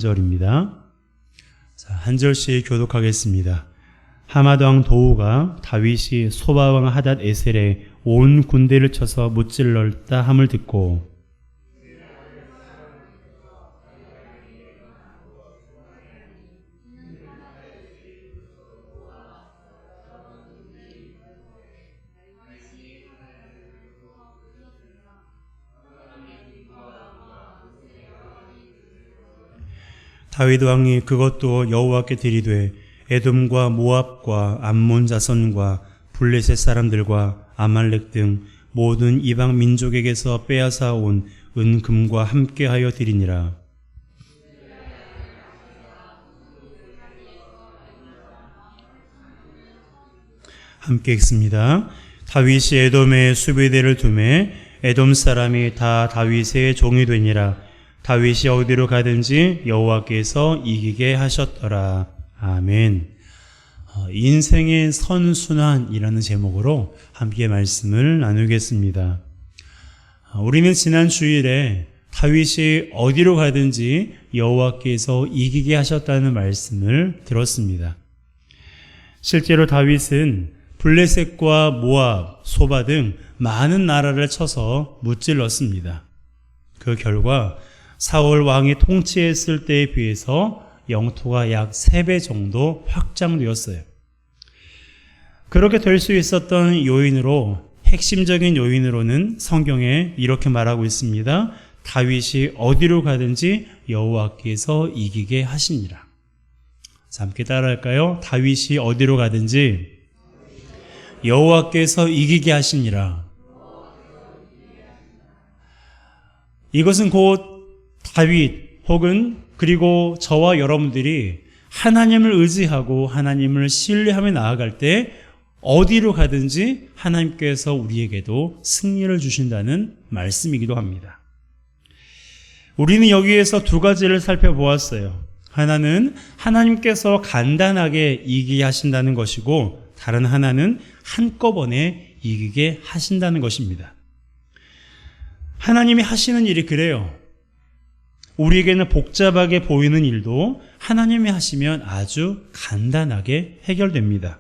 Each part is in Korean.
절입니다. 자, 한 절씩 교독하겠습니다. 하맛 왕 도우가 다윗이 소바 왕 하닷 에셀에 온 군대를 쳐서 무찔렀다 함을 듣고 다윗 왕이 그것도 여호와께 드리되 에돔과 모압과 암몬 자손과 블레셋 사람들과 아말렉 등 모든 이방 민족에게서 빼앗아 온 은금과 함께하여 드리니라. 함께 읽습니다. 다윗이 에돔에 수비대를 두매 에돔 사람이 다 다윗의 종이 되니라. 다윗이 어디로 가든지 여호와께서 이기게 하셨더라. 아멘. 인생의 선순환이라는 제목으로 함께 말씀을 나누겠습니다. 우리는 지난 주일에 다윗이 어디로 가든지 여호와께서 이기게 하셨다는 말씀을 들었습니다. 실제로 다윗은 블레셋과 모압, 소바 등 많은 나라를 쳐서 무찔렀습니다. 그 결과 사울 왕이 통치했을 때에 비해서 영토가 약 3배 정도 확장되었어요. 그렇게 될 수 있었던 요인으로, 핵심적인 요인으로는 성경에 이렇게 말하고 있습니다. 다윗이 어디로 가든지 여호와께서 이기게 하시니라. 자, 함께 따라할까요? 다윗이 어디로 가든지 여호와께서 이기게 하시니라. 이것은 곧 다윗 혹은 그리고 저와 여러분들이 하나님을 의지하고 하나님을 신뢰하며 나아갈 때 어디로 가든지 하나님께서 우리에게도 승리를 주신다는 말씀이기도 합니다. 우리는 여기에서 두 가지를 살펴보았어요. 하나는 하나님께서 간단하게 이기게 하신다는 것이고, 다른 하나는 한꺼번에 이기게 하신다는 것입니다. 하나님이 하시는 일이 그래요. 우리에게는 복잡하게 보이는 일도 하나님이 하시면 아주 간단하게 해결됩니다.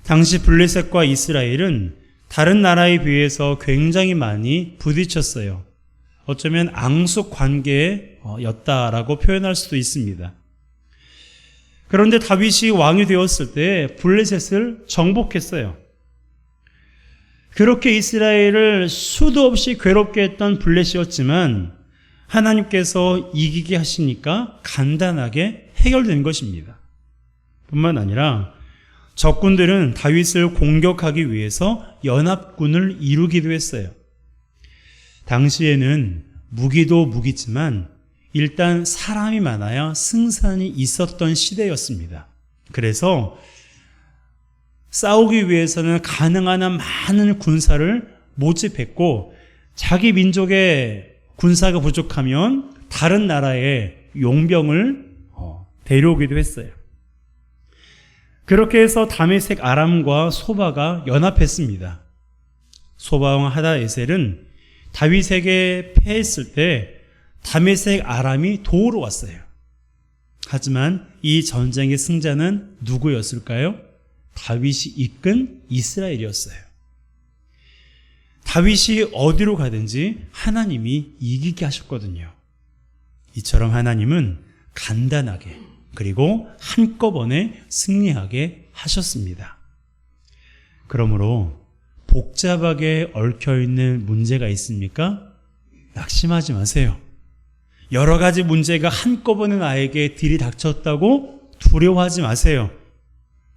당시 블레셋과 이스라엘은 다른 나라에 비해서 굉장히 많이 부딪혔어요. 어쩌면 앙숙 관계였다라고 표현할 수도 있습니다. 그런데 다윗이 왕이 되었을 때 블레셋을 정복했어요. 그렇게 이스라엘을 수도 없이 괴롭게 했던 블레셋이었지만 하나님께서 이기게 하시니까 간단하게 해결된 것입니다. 뿐만 아니라 적군들은 다윗을 공격하기 위해서 연합군을 이루기도 했어요. 당시에는 무기도 무기지만 일단 사람이 많아야 승산이 있었던 시대였습니다. 그래서 싸우기 위해서는 가능한 한 많은 군사를 모집했고, 자기 민족의 군사가 부족하면 다른 나라의 용병을 데려오기도 했어요. 그렇게 해서 다메섹 아람과 소바가 연합했습니다. 소바 왕 하닷 에셀은 다윗에게 패했을 때 다메섹 아람이 도우러 왔어요. 하지만 이 전쟁의 승자는 누구였을까요? 다윗이 이끈 이스라엘이었어요. 다윗이 어디로 가든지 하나님이 이기게 하셨거든요. 이처럼 하나님은 간단하게 그리고 한꺼번에 승리하게 하셨습니다. 그러므로 복잡하게 얽혀있는 문제가 있습니까? 낙심하지 마세요. 여러 가지 문제가 한꺼번에 나에게 들이닥쳤다고 두려워하지 마세요.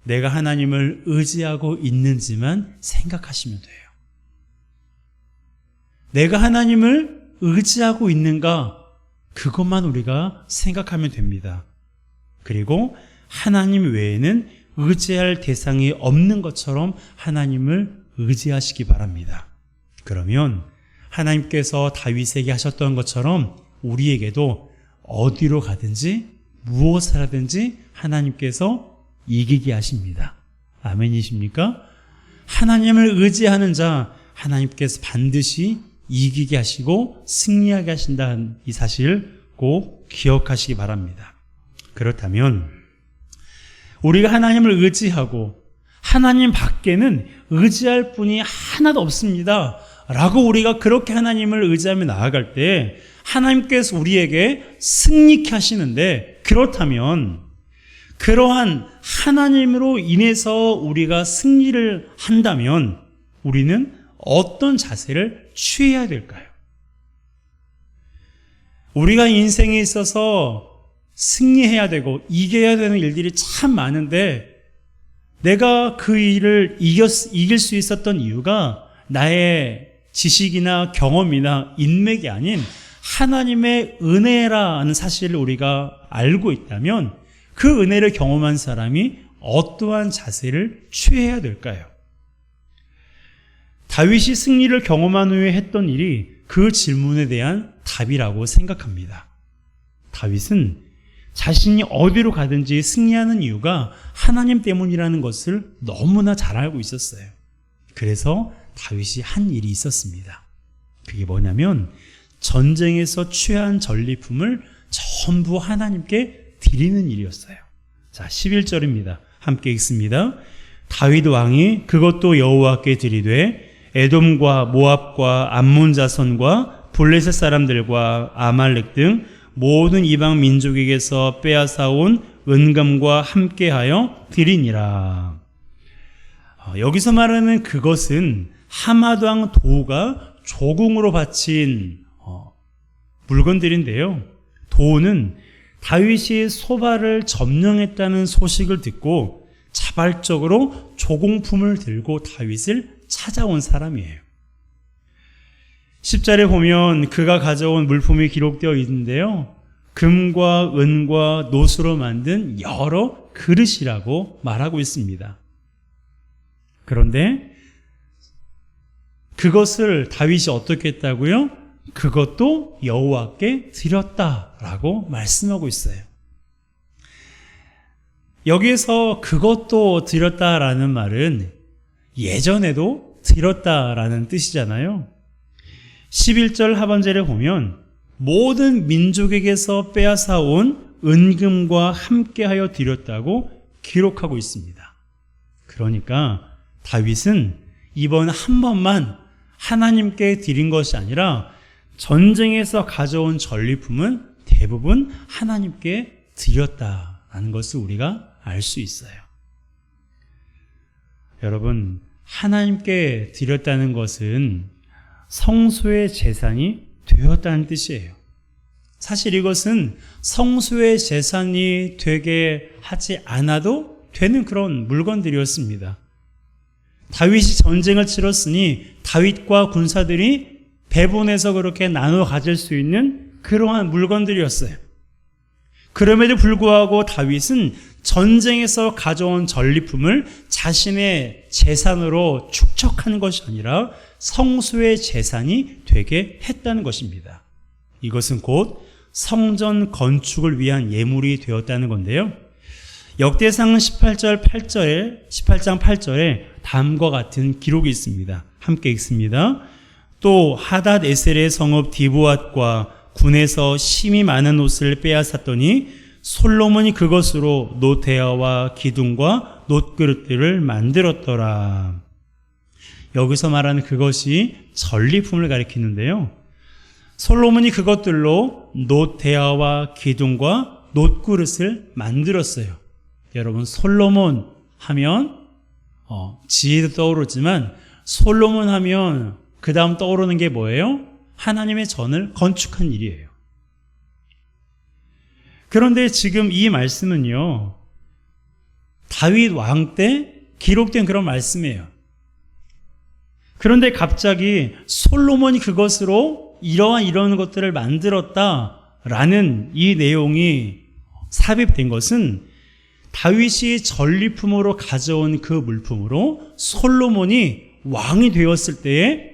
내가 하나님을 의지하고 있는지만 생각하시면 돼요. 내가 하나님을 의지하고 있는가? 그것만 우리가 생각하면 됩니다. 그리고 하나님 외에는 의지할 대상이 없는 것처럼 하나님을 의지하시기 바랍니다. 그러면 하나님께서 다윗에게 하셨던 것처럼 우리에게도 어디로 가든지 무엇을 하든지 하나님께서 이기게 하십니다. 아멘이십니까? 하나님을 의지하는 자, 하나님께서 반드시 이기게 하시고 승리하게 하신다는 이 사실 꼭 기억하시기 바랍니다. 그렇다면 우리가 하나님을 의지하고 하나님 밖에는 의지할 분이 하나도 없습니다 라고 우리가 그렇게 하나님을 의지하며 나아갈 때 하나님께서 우리에게 승리케 하시는데, 그렇다면 그러한 하나님으로 인해서 우리가 승리를 한다면 우리는 어떤 자세를 취해야 될까요? 우리가 인생에 있어서 승리해야 되고 이겨야 되는 일들이 참 많은데, 내가 그 일을 이길 수 있었던 이유가 나의 지식이나 경험이나 인맥이 아닌 하나님의 은혜라는 사실을 우리가 알고 있다면 그 은혜를 경험한 사람이 어떠한 자세를 취해야 될까요? 다윗이 승리를 경험한 후에 했던 일이 그 질문에 대한 답이라고 생각합니다. 다윗은 자신이 어디로 가든지 승리하는 이유가 하나님 때문이라는 것을 너무나 잘 알고 있었어요. 그래서 다윗이 한 일이 있었습니다. 그게 뭐냐면 전쟁에서 취한 전리품을 전부 하나님께 드리는 일이었어요. 자, 11절입니다. 함께 읽습니다. 다윗 왕이 그것도 여호와께 드리되 에돔과 모압과 암몬 자손과 블레셋 사람들과 아말렉 등 모든 이방 민족에게서 빼앗아온 은금과 함께하여 드리니라. 여기서 말하는 그것은 하맛 왕 도우가 조공으로 바친 물건들인데요. 도우는 다윗이 소바를 점령했다는 소식을 듣고 자발적으로 조공품을 들고 다윗을 찾아온 사람이에요. 10절에 보면 그가 가져온 물품이 기록되어 있는데요. 금과 은과 노수로 만든 여러 그릇이라고 말하고 있습니다. 그런데 그것을 다윗이 어떻게 했다고요? 그것도 여호와께 드렸다라고 말씀하고 있어요. 여기에서 그것도 드렸다라는 말은 예전에도 드렸다라는 뜻이잖아요. 11절 하반절에 보면 모든 민족에게서 빼앗아 온 은금과 함께하여 드렸다고 기록하고 있습니다. 그러니까 다윗은 이번 한 번만 하나님께 드린 것이 아니라 전쟁에서 가져온 전리품은 대부분 하나님께 드렸다라는 것을 우리가 알 수 있어요. 여러분, 하나님께 드렸다는 것은 성소의 재산이 되었다는 뜻이에요. 사실 이것은 성소의 재산이 되게 하지 않아도 되는 그런 물건들이었습니다. 다윗이 전쟁을 치렀으니 다윗과 군사들이 배분해서 그렇게 나눠 가질 수 있는 그러한 물건들이었어요. 그럼에도 불구하고 다윗은 전쟁에서 가져온 전리품을 자신의 재산으로 축적한 것이 아니라 성소의 재산이 되게 했다는 것입니다. 이것은 곧 성전 건축을 위한 예물이 되었다는 건데요. 역대상 18장 8절에 다음과 같은 기록이 있습니다. 함께 읽습니다. 또 하닷 에셀의 성읍 디보앗과 군에서 심이 많은 옷을 빼앗았더니 솔로몬이 그것으로 놋대야와 기둥과 놋그릇들을 만들었더라. 여기서 말하는 그것이 전리품을 가리키는데요. 솔로몬이 그것들로 놋대야와 기둥과 놋그릇을 만들었어요. 여러분, 솔로몬 하면 지혜도 떠오르지만 솔로몬 하면 그 다음 떠오르는 게 뭐예요? 하나님의 전을 건축한 일이에요. 그런데 지금 이 말씀은요, 다윗 왕 때 기록된 그런 말씀이에요. 그런데 갑자기 솔로몬이 그것으로 이런 것들을 만들었다라는 이 내용이 삽입된 것은 다윗이 전리품으로 가져온 그 물품으로 솔로몬이 왕이 되었을 때에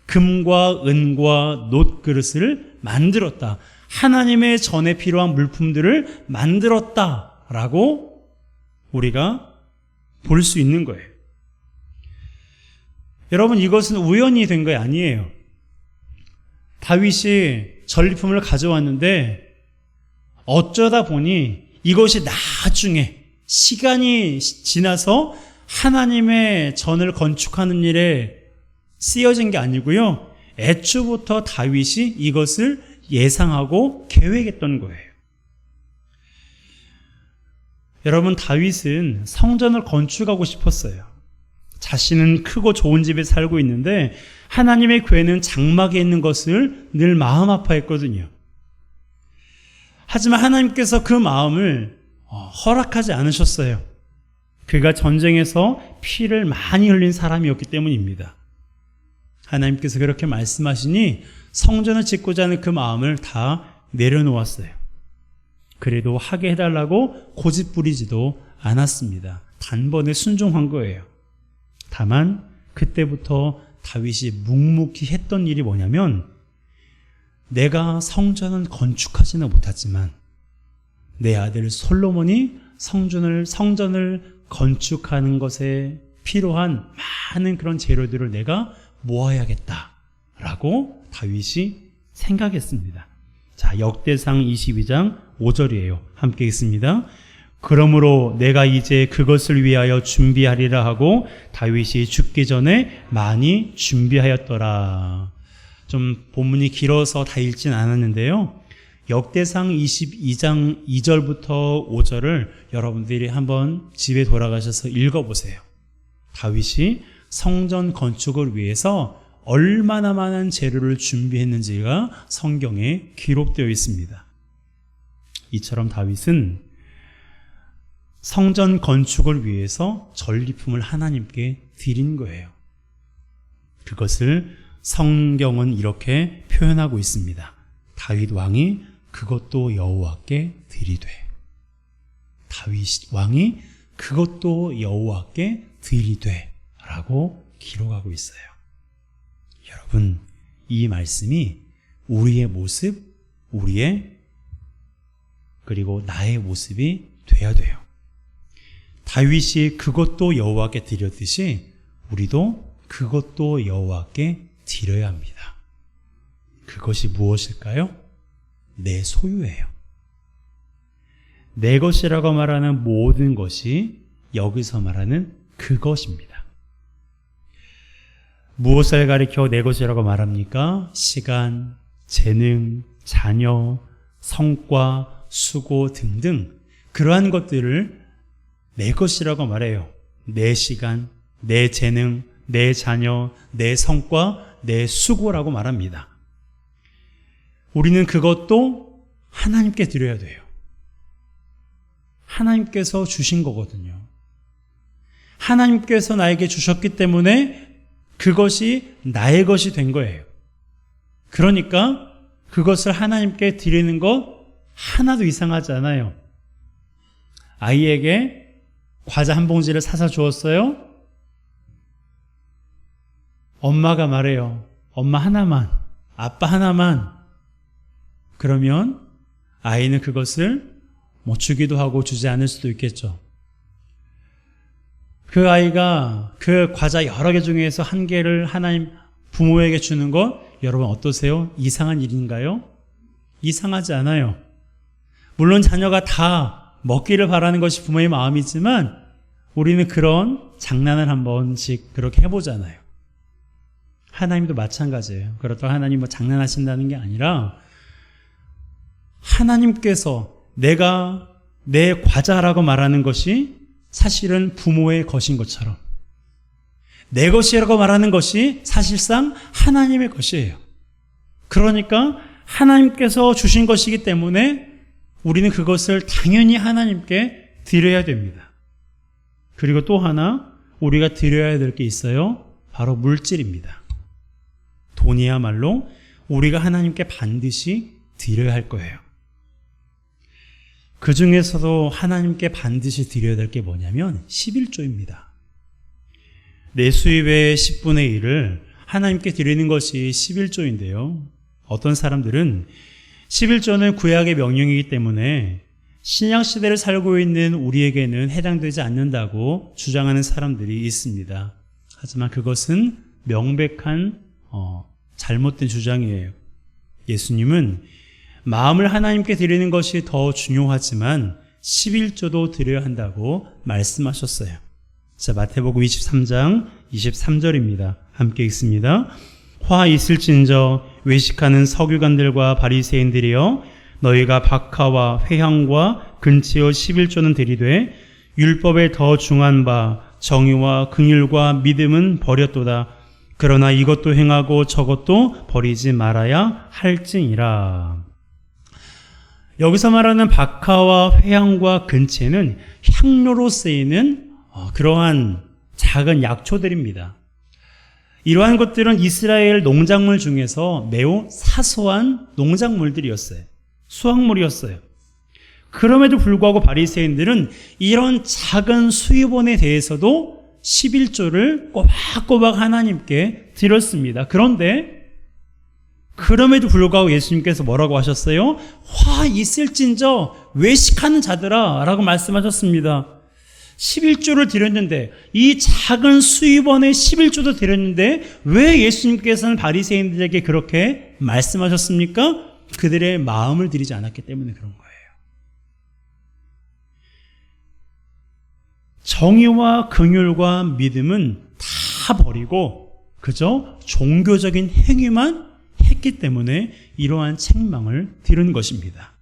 금과 은과 놋그릇을 만들었다. 하나님의 전에 필요한 물품들을 만들었다라고 우리가 볼 수 있는 거예요. 여러분, 이것은 우연히 된 거 아니에요. 다윗이 전리품을 가져왔는데 어쩌다 보니 이것이 나중에 시간이 지나서 하나님의 전을 건축하는 일에 쓰여진 게 아니고요. 애초부터 다윗이 이것을 예상하고 계획했던 거예요. 여러분, 다윗은 성전을 건축하고 싶었어요. 자신은 크고 좋은 집에 살고 있는데 하나님의 교회는 장막에 있는 것을 늘 마음 아파했거든요. 하지만 하나님께서 그 마음을 허락하지 않으셨어요. 그가 전쟁에서 피를 많이 흘린 사람이었기 때문입니다. 하나님께서 그렇게 말씀하시니 성전을 짓고자 하는 그 마음을 다 내려놓았어요. 그래도 하게 해달라고 고집 부리지도 않았습니다. 단번에 순종한 거예요. 다만 그때부터 다윗이 묵묵히 했던 일이 뭐냐면, 내가 성전은 건축하지는 못하지만 내 아들 솔로몬이 성전을 건축하는 것에 필요한 많은 그런 재료들을 내가 모아야겠다라고 다윗이 생각했습니다. 자, 역대상 22장 5절이에요. 함께 읽습니다. 그러므로 내가 이제 그것을 위하여 준비하리라 하고 다윗이 죽기 전에 많이 준비하였더라. 좀 본문이 길어서 다 읽진 않았는데요. 역대상 22장 2절부터 5절을 여러분들이 한번 집에 돌아가셔서 읽어보세요. 다윗이 성전 건축을 위해서 얼마나 많은 재료를 준비했는지가 성경에 기록되어 있습니다. 이처럼 다윗은 성전 건축을 위해서 전리품을 하나님께 드린 거예요. 그것을 성경은 이렇게 표현하고 있습니다. 다윗 왕이 그것도 여호와께 드리되. 다윗 왕이 그것도 여호와께 드리되 라고 기록하고 있어요. 여러분, 이 말씀이 우리의 모습, 그리고 나의 모습이 돼야 돼요. 다윗이 그것도 여호와께 드렸듯이 우리도 그것도 여호와께 드려야 합니다. 그것이 무엇일까요? 내 소유예요. 내 것이라고 말하는 모든 것이 여기서 말하는 그것입니다. 무엇을 가리켜 내 것이라고 말합니까? 시간, 재능, 자녀, 성과, 수고 등등 그러한 것들을 내 것이라고 말해요. 내 시간, 내 재능, 내 자녀, 내 성과, 내 수고라고 말합니다. 우리는 그것도 하나님께 드려야 돼요. 하나님께서 주신 거거든요. 하나님께서 나에게 주셨기 때문에 그것이 나의 것이 된 거예요. 그러니까 그것을 하나님께 드리는 것 하나도 이상하지 않아요. 아이에게 과자 한 봉지를 사서 주었어요. 엄마가 말해요. 엄마 하나만, 아빠 하나만. 그러면 아이는 그것을 주기도 하고 주지 않을 수도 있겠죠. 그 아이가 그 과자 여러 개 중에서 한 개를 하나님 부모에게 주는 것, 여러분 어떠세요? 이상한 일인가요? 이상하지 않아요. 물론 자녀가 다 먹기를 바라는 것이 부모의 마음이지만 우리는 그런 장난을 한 번씩 그렇게 해보잖아요. 하나님도 마찬가지예요. 그렇다고 하나님 장난하신다는 게 아니라 하나님께서 내가 내 과자라고 말하는 것이 사실은 부모의 것인 것처럼 내 것이라고 말하는 것이 사실상 하나님의 것이에요. 그러니까 하나님께서 주신 것이기 때문에 우리는 그것을 당연히 하나님께 드려야 됩니다. 그리고 또 하나 우리가 드려야 될 게 있어요. 바로 물질입니다. 돈이야말로 우리가 하나님께 반드시 드려야 할 거예요. 그 중에서도 하나님께 반드시 드려야 될 게 뭐냐면 11조입니다. 내 수입의 10분의 1을 하나님께 드리는 것이 11조인데요. 어떤 사람들은 11조는 구약의 명령이기 때문에 신약시대를 살고 있는 우리에게는 해당되지 않는다고 주장하는 사람들이 있습니다. 하지만 그것은 명백한 잘못된 주장이에요. 예수님은 마음을 하나님께 드리는 것이 더 중요하지만 11조도 드려야 한다고 말씀하셨어요. 자, 마태복음 23장 23절입니다. 함께 읽습니다. 화 있을진저 외식하는 서기관들과 바리새인들이여, 너희가 박하와 회향과 근치와 11조는 드리되 율법에 더 중한 바 정의와 긍휼과 믿음은 버렸도다. 그러나 이것도 행하고 저것도 버리지 말아야 할지니라. 여기서 말하는 박하와 회향과 근치는 향료로 쓰이는 그러한 작은 약초들입니다. 이러한 것들은 이스라엘 농작물 중에서 매우 사소한 농작물들이었어요. 수확물이었어요. 그럼에도 불구하고 바리새인들은 이런 작은 수입원에 대해서도 11조를 꼬박꼬박 하나님께 드렸습니다. 그런데 그럼에도 불구하고 예수님께서 뭐라고 하셨어요? 화 있을진저 외식하는 자들아 라고 말씀하셨습니다. 11조를 드렸는데, 이 작은 수입원의 11조도 드렸는데 왜 예수님께서는 바리새인들에게 그렇게 말씀하셨습니까? 그들의 마음을 드리지 않았기 때문에 그런 거예요. 정의와 긍휼과 믿음은 다 버리고 그저 종교적인 행위만 했기 때문에 이러한 책망을 들은 것입니다.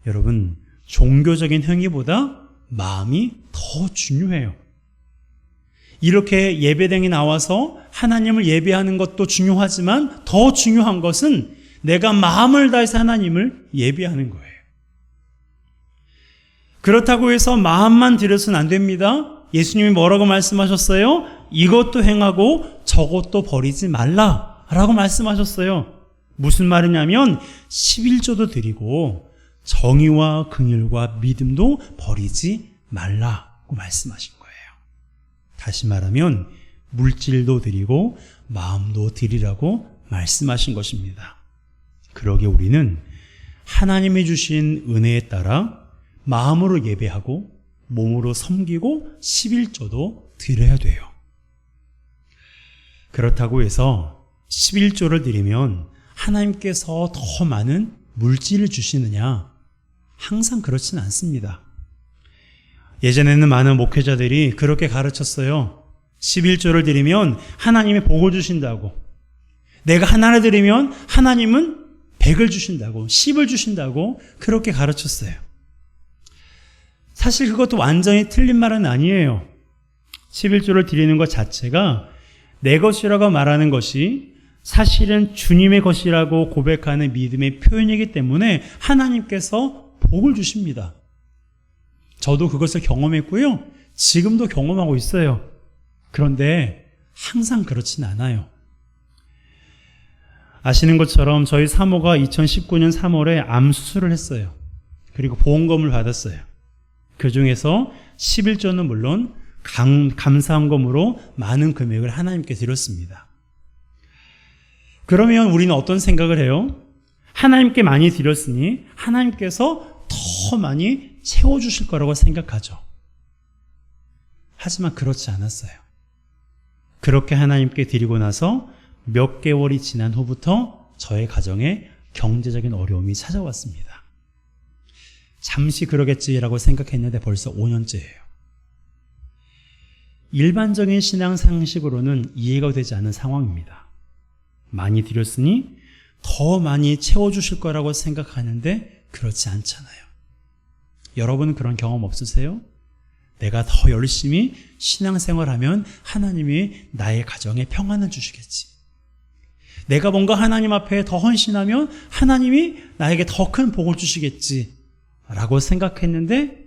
여러분, 종교적인 행위보다 마음이 더 중요해요. 이렇게 예배당에 나와서 하나님을 예배하는 것도 중요하지만 더 중요한 것은 내가 마음을 다해서 하나님을 예배하는 거예요. 그렇다고 해서 마음만 들여서는 안 됩니다. 예수님이 뭐라고 말씀하셨어요? 이것도 행하고 저것도 버리지 말라라고 말씀하셨어요. 무슨 말이냐면 11조도 드리고 정의와 긍휼과 믿음도 버리지 말라고 말씀하신 거예요. 다시 말하면 물질도 드리고 마음도 드리라고 말씀하신 것입니다. 그러기에 우리는 하나님이 주신 은혜에 따라 마음으로 예배하고 몸으로 섬기고 11조도 드려야 돼요. 그렇다고 해서 11조를 드리면 하나님께서 더 많은 물질을 주시느냐? 항상 그렇지는 않습니다. 예전에는 많은 목회자들이 그렇게 가르쳤어요. 11조를 드리면 하나님이 복을 주신다고. 내가 하나를 드리면 하나님은 100을 주신다고, 10을 주신다고 그렇게 가르쳤어요. 사실 그것도 완전히 틀린 말은 아니에요. 11조를 드리는 것 자체가 내 것이라고 말하는 것이 사실은 주님의 것이라고 고백하는 믿음의 표현이기 때문에 하나님께서 복을 주십니다. 저도 그것을 경험했고요. 지금도 경험하고 있어요. 그런데 항상 그렇진 않아요. 아시는 것처럼 저희 사모가 2019년 3월에 암 수술을 했어요. 그리고 보험금을 받았어요. 그 중에서 11조는 물론 감사헌금으로 많은 금액을 하나님께 드렸습니다. 그러면 우리는 어떤 생각을 해요? 하나님께 많이 드렸으니 하나님께서 더 많이 채워주실 거라고 생각하죠. 하지만 그렇지 않았어요. 그렇게 하나님께 드리고 나서 몇 개월이 지난 후부터 저의 가정에 경제적인 어려움이 찾아왔습니다. 잠시 그러겠지라고 생각했는데 벌써 5년째예요. 일반적인 신앙 상식으로는 이해가 되지 않는 상황입니다. 많이 드렸으니 더 많이 채워주실 거라고 생각하는데 그렇지 않잖아요. 여러분은 그런 경험 없으세요? 내가 더 열심히 신앙생활하면 하나님이 나의 가정에 평안을 주시겠지. 내가 뭔가 하나님 앞에 더 헌신하면 하나님이 나에게 더 큰 복을 주시겠지 라고 생각했는데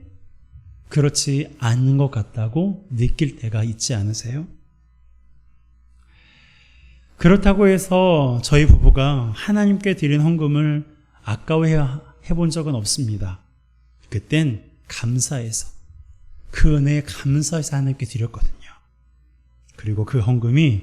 그렇지 않은 것 같다고 느낄 때가 있지 않으세요? 그렇다고 해서 저희 부부가 하나님께 드린 헌금을 아까워해 본 적은 없습니다. 그땐 감사해서, 그 은혜에 감사해서 하나님께 드렸거든요. 그리고 그 헌금이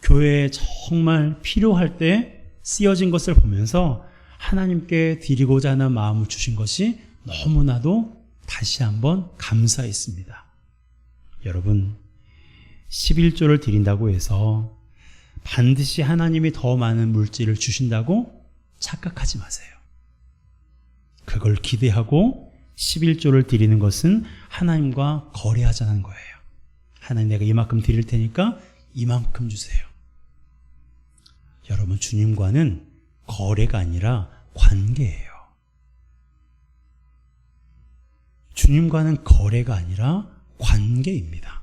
교회에 정말 필요할 때 쓰여진 것을 보면서 하나님께 드리고자 하는 마음을 주신 것이 너무나도 다시 한번 감사했습니다. 여러분, 11조를 드린다고 해서 반드시 하나님이 더 많은 물질을 주신다고 착각하지 마세요. 그걸 기대하고 11조를 드리는 것은 하나님과 거래하자는 거예요. 하나님, 내가 이만큼 드릴 테니까 이만큼 주세요. 여러분, 주님과는 거래가 아니라 관계예요. 주님과는 거래가 아니라 관계입니다.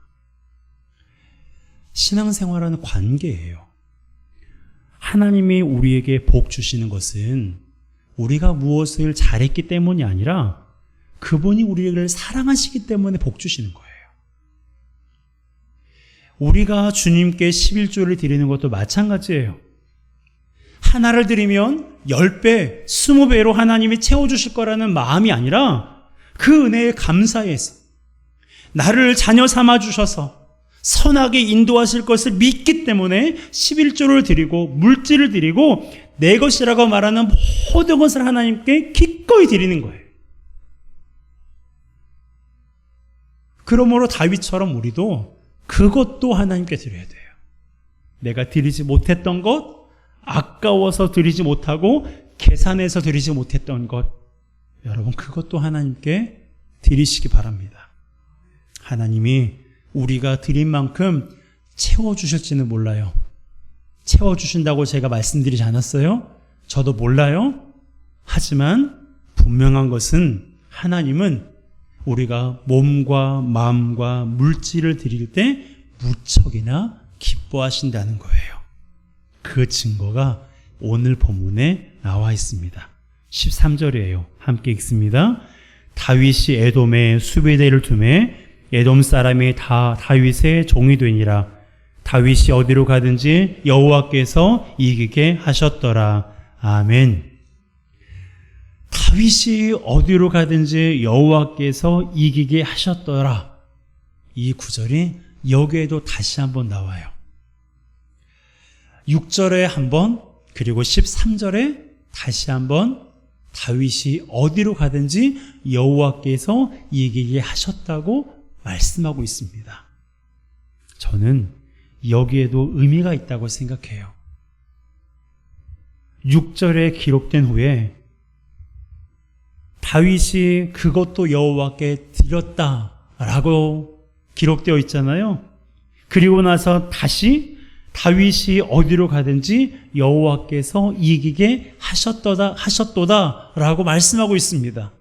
신앙생활은 관계예요. 하나님이 우리에게 복 주시는 것은 우리가 무엇을 잘했기 때문이 아니라 그분이 우리를 사랑하시기 때문에 복 주시는 거예요. 우리가 주님께 11조를 드리는 것도 마찬가지예요. 하나를 드리면 10배, 20배로 하나님이 채워주실 거라는 마음이 아니라 그 은혜에 감사해서 나를 자녀 삼아 주셔서 선하게 인도하실 것을 믿기 때문에 11조를 드리고 물질을 드리고 내 것이라고 말하는 모든 것을 하나님께 기꺼이 드리는 거예요. 그러므로 다윗처럼 우리도 그것도 하나님께 드려야 돼요. 내가 드리지 못했던 것, 아까워서 드리지 못하고 계산해서 드리지 못했던 것, 여러분 그것도 하나님께 드리시기 바랍니다. 하나님이 우리가 드린 만큼 채워주실지는 몰라요. 채워주신다고 제가 말씀드리지 않았어요? 저도 몰라요. 하지만 분명한 것은 하나님은 우리가 몸과 마음과 물질을 드릴 때 무척이나 기뻐하신다는 거예요. 그 증거가 오늘 본문에 나와 있습니다. 13절이에요. 함께 읽습니다. 다윗이 에돔에 수비대를 두매 에돔 사람이 다 다윗의 종이 되니라. 다윗이 어디로 가든지 여호와께서 이기게 하셨더라. 아멘. 다윗이 어디로 가든지 여호와께서 이기게 하셨더라. 이 구절이 여기에도 다시 한번 나와요. 6절에 한번, 그리고 13절에 다시 한번 다윗이 어디로 가든지 여호와께서 이기게 하셨다고 말씀하고 있습니다. 저는 여기에도 의미가 있다고 생각해요. 6절에 기록된 후에 다윗이 그것도 여호와께 드렸다라고 기록되어 있잖아요. 그리고 나서 다시 다윗이 어디로 가든지 여호와께서 이기게 하셨도다라고 말씀하고 있습니다.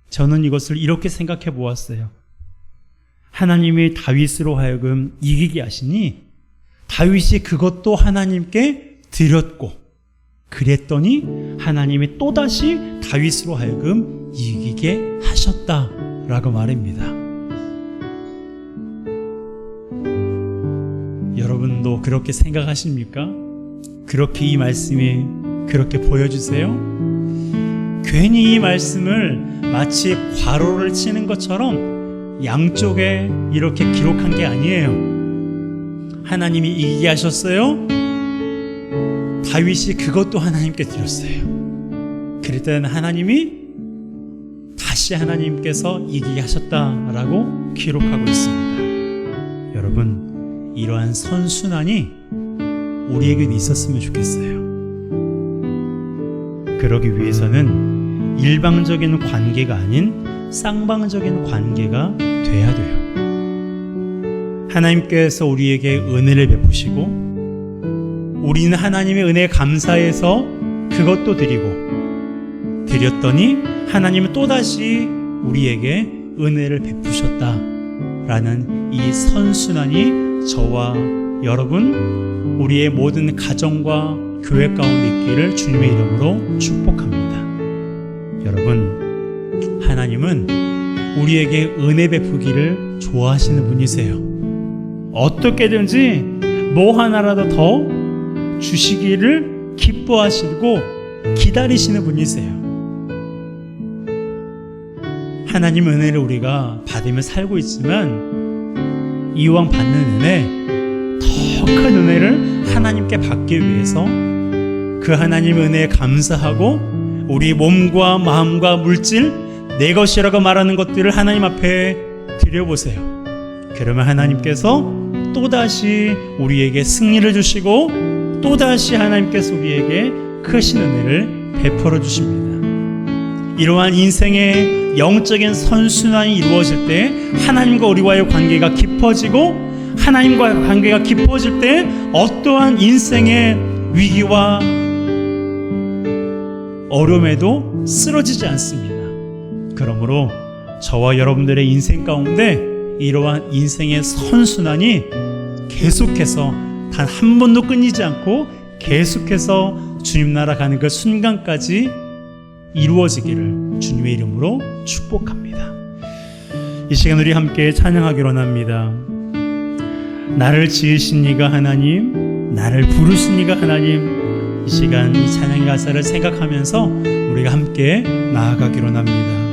저는 이것을 이렇게 생각해 보았어요. 하나님이 다윗으로 하여금 이기게 하시니 다윗이 그것도 하나님께 드렸고, 그랬더니 하나님이 또다시 다윗으로 하여금 이기게 하셨다라고 말입니다. 여러분도 그렇게 생각하십니까? 그렇게 이 말씀이 그렇게 보여주세요? 괜히 이 말씀을 마치 괄호를 치는 것처럼 양쪽에 이렇게 기록한 게 아니에요. 하나님이 이기게 하셨어요. 다윗이 그것도 하나님께 드렸어요. 그랬더니 하나님이 다시 하나님께서 이기게 하셨다라고 기록하고 있습니다. 여러분, 이러한 선순환이 우리에게도 있었으면 좋겠어요. 그러기 위해서는 일방적인 관계가 아닌 쌍방적인 관계가 돼야 돼요. 하나님께서 우리에게 은혜를 베푸시고 우리는 하나님의 은혜에 감사해서 그것도 드렸더니 하나님은 또다시 우리에게 은혜를 베푸셨다라는 이 선순환이 저와 여러분, 우리의 모든 가정과 교회 가운데 있기를 주님의 이름으로 축복합니다. 여러분, 하나님은 우리에게 은혜 베푸기를 좋아하시는 분이세요. 어떻게든지 뭐 하나라도 더 주시기를 기뻐하시고 기다리시는 분이세요. 하나님 은혜를 우리가 받으며 살고 있지만 이왕 받는 은혜, 더 큰 은혜를 하나님께 받기 위해서 그 하나님 은혜에 감사하고 우리 몸과 마음과 물질, 내 것이라고 말하는 것들을 하나님 앞에 드려보세요. 그러면 하나님께서 또다시 우리에게 승리를 주시고 또다시 하나님께서 우리에게 크신 은혜를 베풀어 주십니다. 이러한 인생의 영적인 선순환이 이루어질 때 하나님과 우리와의 관계가 깊어지고, 하나님과 관계가 깊어질 때 어떠한 인생의 위기와 어려움에도 쓰러지지 않습니다. 그러므로 저와 여러분들의 인생 가운데 이러한 인생의 선순환이 계속해서 단 한 번도 끊이지 않고 계속해서 주님 나라 가는 그 순간까지 이루어지기를 주님의 이름으로 축복합니다. 이 시간 우리 함께 찬양하기로 합니다. 나를 지으신 이가 하나님, 나를 부르신 이가 하나님. 이 시간 이 찬양 가사를 생각하면서 우리가 함께 나아가기로 합니다.